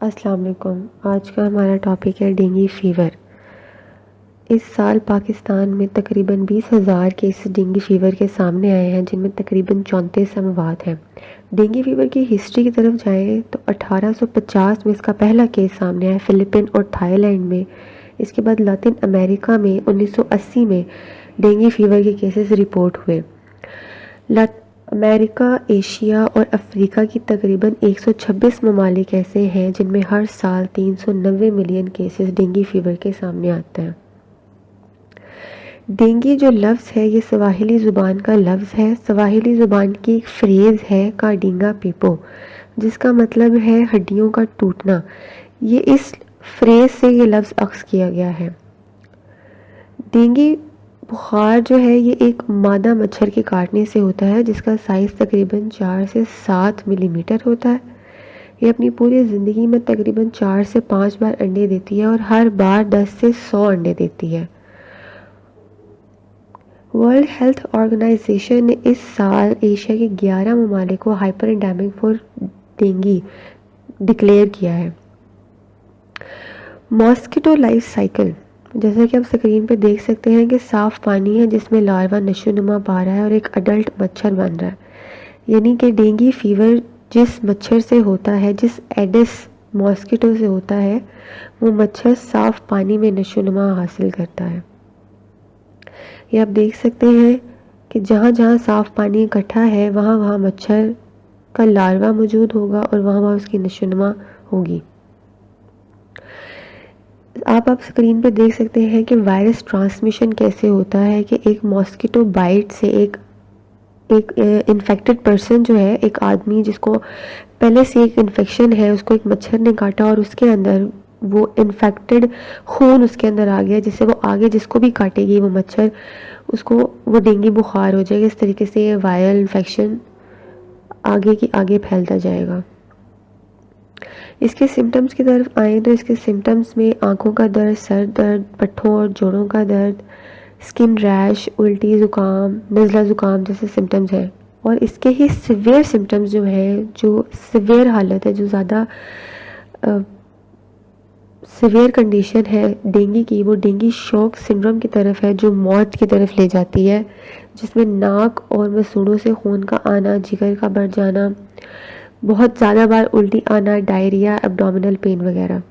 अस्सलाम वालेकुम। आज का हमारा टॉपिक है डेंगू फीवर। इस साल पाकिस्तान में तकरीबन 20,000 केसेस डेंगू फीवर के सामने आए हैं, जिनमें तकरीबन 34 अमवात हैं। डेंगू फीवर की हिस्ट्री की तरफ जाएं तो 1850 में इसका पहला केस सामने आया फिलीपीन और थाईलैंड में। इसके बाद लातिन अमेरिका में 1980 में डेंगू फीवर के केसेस रिपोर्ट हुए। अमेरिका, एशिया और अफ्रीका की तकरीबन 126 ममालिक ऐसे हैं जिनमें हर साल 390 मिलियन केसेस डेंगू फीवर के सामने आते हैं। डेंगू जो लफ्ज़ है ये सवाहिली ज़ुबान का लफ्ज़ है। सवाहिली ज़ुबान की एक फ्रेज़ है काडिंगा पेपो, जिसका मतलब है हड्डियों का टूटना। ये इस फ्रेज़ से ये लफ्ज़ अख्ज़ किया गया है। डेंगू बुखार जो है ये एक मादा मच्छर के काटने से होता है, जिसका साइज़ तकरीबन 4 से 7 मिलीमीटर होता है। ये अपनी पूरी ज़िंदगी में तकरीबन 4 से 5 बार अंडे देती है और हर बार 10 से 100 अंडे देती है। वर्ल्ड हेल्थ ऑर्गेनाइजेशन ने इस साल एशिया के 11 ममालिक को hyper endemic for dengue declare किया है। मॉस्किटो लाइफ साइकिल, जैसा कि आप स्क्रीन पे देख सकते हैं कि साफ़ पानी है जिसमें लार्वा नशोनुमा पा रहा है और एक अडल्ट मच्छर बन रहा है। यानी कि डेंगू फीवर जिस मच्छर से होता है, जिस एडिस मॉस्किटो से होता है, वो मच्छर साफ़ पानी में नशोनुमा हासिल करता है। ये आप देख सकते हैं कि जहाँ जहाँ साफ़ पानी इकट्ठा है वहाँ वहाँ मच्छर का लार्वा मौजूद होगा और वहाँ वहाँ उसकी नशोनुमा होगी। आप स्क्रीन पे देख सकते हैं कि वायरस ट्रांसमिशन कैसे होता है कि एक मॉस्किटो बाइट से एक इन्फेक्टेड पर्सन जो है, एक आदमी जिसको पहले से एक इन्फेक्शन है, उसको एक मच्छर ने काटा और उसके अंदर वो इन्फेक्टेड खून उसके अंदर आ गया, जिससे वो आगे जिसको भी काटेगी वो मच्छर, उसको वो डेंगू बुखार हो जाएगा। इस तरीके से ये वायरल इन्फेक्शन आगे की आगे फैलता जाएगा। इसके सिम्टम्स की तरफ आएँ तो इसके सिम्टम्स में आँखों का दर्द, सर दर्द, पट्ठों और जोड़ों का दर्द, स्किन रैश, उल्टी, ज़ुकाम, नज़ला ज़ुकाम जैसे सिम्टम्स हैं। और इसके ही सिवियर सिम्टम्स जो हैं, जो सिवियर हालत है, जो ज़्यादा सिवियर कंडीशन है डेंगू की, वो डेंगू शॉक सिंड्रोम की तरफ है, जो मौत की तरफ ले जाती है, जिसमें नाक और मसूड़ों से खून का आना, जिगर का बढ़ जाना, बहुत ज़्यादा बार उल्टी आना, डायरिया, एब्डोमिनल पेन वगैरह।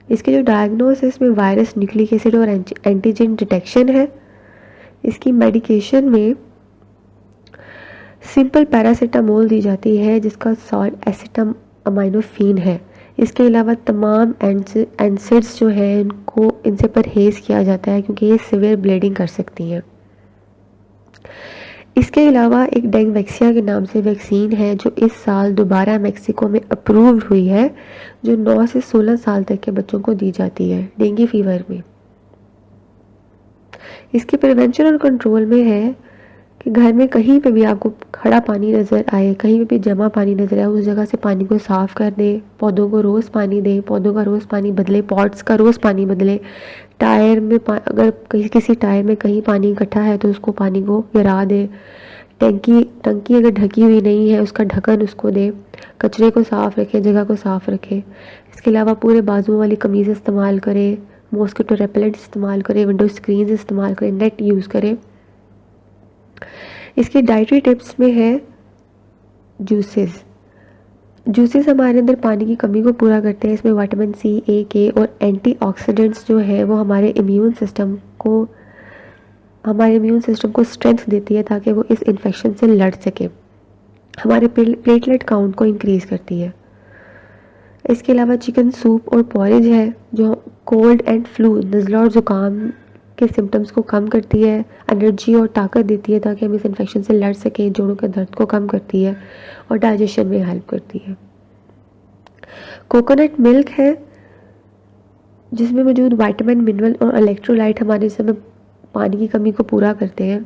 इसके जो डायग्नोसिस में वायरस, न्यूक्लिक एसिड और एंटीजन डिटेक्शन है। इसकी मेडिकेशन में सिंपल पैरासीटामोल दी जाती है, जिसका सॉल्ट एसिटामाइनोफेन है। इसके अलावा तमाम एनसिड्स जो हैं इनको इनसे परहेज़ किया जाता है, क्योंकि ये सिवियर ब्लीडिंग कर सकती हैं। इसके अलावा एक डेंगवैक्सिया के नाम से वैक्सीन है, जो इस साल दोबारा मेक्सिको में अप्रूव्ड हुई है, जो 9 से 16 साल तक के बच्चों को दी जाती है डेंगू फीवर में। इसके प्रिवेंशन और कंट्रोल में है कि घर में कहीं पे भी आपको खड़ा पानी नज़र आए, कहीं पे भी जमा पानी नज़र आए, उस जगह से पानी को साफ़ कर दें। पौधों को रोज़ पानी दें, पौधों का रोज़ पानी बदलें, पॉट्स का रोज़ पानी बदलें। टायर में अगर किसी टायर में कहीं पानी इकट्ठा है तो उसको पानी को गिरा दें। टंकी अगर ढकी हुई नहीं है, उसका ढक्कन उसको दें। कचरे को साफ़ रखें, जगह को साफ़ रखें। इसके अलावा पूरे बाजुओं वाली कमीज़ इस्तेमाल करें, मॉस्किटो रेपेलेंट इस्तेमाल करें, विंडो स्क्रीन इस्तेमाल करें, नेट यूज़ करें। इसकी डाइटरी टिप्स में है जूसेस हमारे अंदर पानी की कमी को पूरा करते हैं। इसमें विटामिन सी, ए, के और एंटीऑक्सीडेंट्स जो है वो हमारे इम्यून सिस्टम को स्ट्रेंथ देती है, ताकि वो इस इन्फेक्शन से लड़ सके। हमारे प्लेटलेट काउंट को इंक्रीज़ करती है। इसके अलावा चिकन सूप और पॉरेज है, जो कोल्ड एंड फ्लू, नज़ला और ज़ुकाम के सिम्टम्स को कम करती है, एनर्जी और ताकत देती है, ताकि हम इस इन्फेक्शन से लड़ सकें। जोड़ों के दर्द को कम करती है और डाइजेशन में हेल्प करती है। कोकोनट मिल्क है, जिसमें मौजूद विटामिन, मिनरल और इलेक्ट्रोलाइट हमारे जिस्म में पानी की कमी को पूरा करते हैं।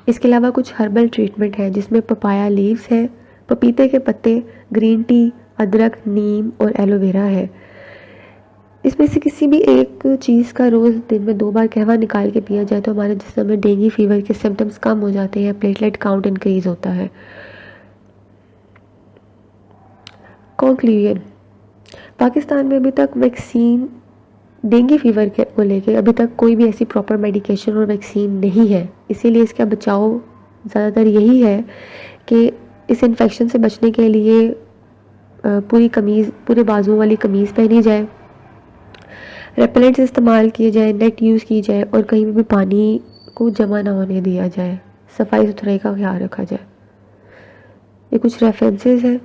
इसके अलावा कुछ हर्बल ट्रीटमेंट है, जिसमें पपाया लीव्स है, पपीते के पत्ते, ग्रीन टी, अदरक, नीम और एलोवेरा है। इसमें से किसी भी एक चीज़ का रोज़ दिन में 2 बार कहवा निकाल के पिया जाए तो हमारे जिस्म में डेंगू फीवर के सिम्टम्स कम हो जाते हैं, प्लेटलेट काउंट इंक्रीज़ होता है। कॉन्क्लूजन, पाकिस्तान में अभी तक वैक्सीन डेंगू फीवर के को लेके अभी तक कोई भी ऐसी प्रॉपर मेडिकेशन और वैक्सीन नहीं है। इसीलिए इसका बचाव ज़्यादातर यही है कि इस इन्फेक्शन से बचने के लिए पूरे बाजुओं वाली कमीज़ पहनी जाए, रेपेलेंट्स इस्तेमाल किए जाए, नेट यूज़ की जाए और कहीं भी पानी को जमा ना होने दिया जाए, सफाई सुथराई का ख्याल रखा जाए। ये कुछ रेफरेंसेस हैं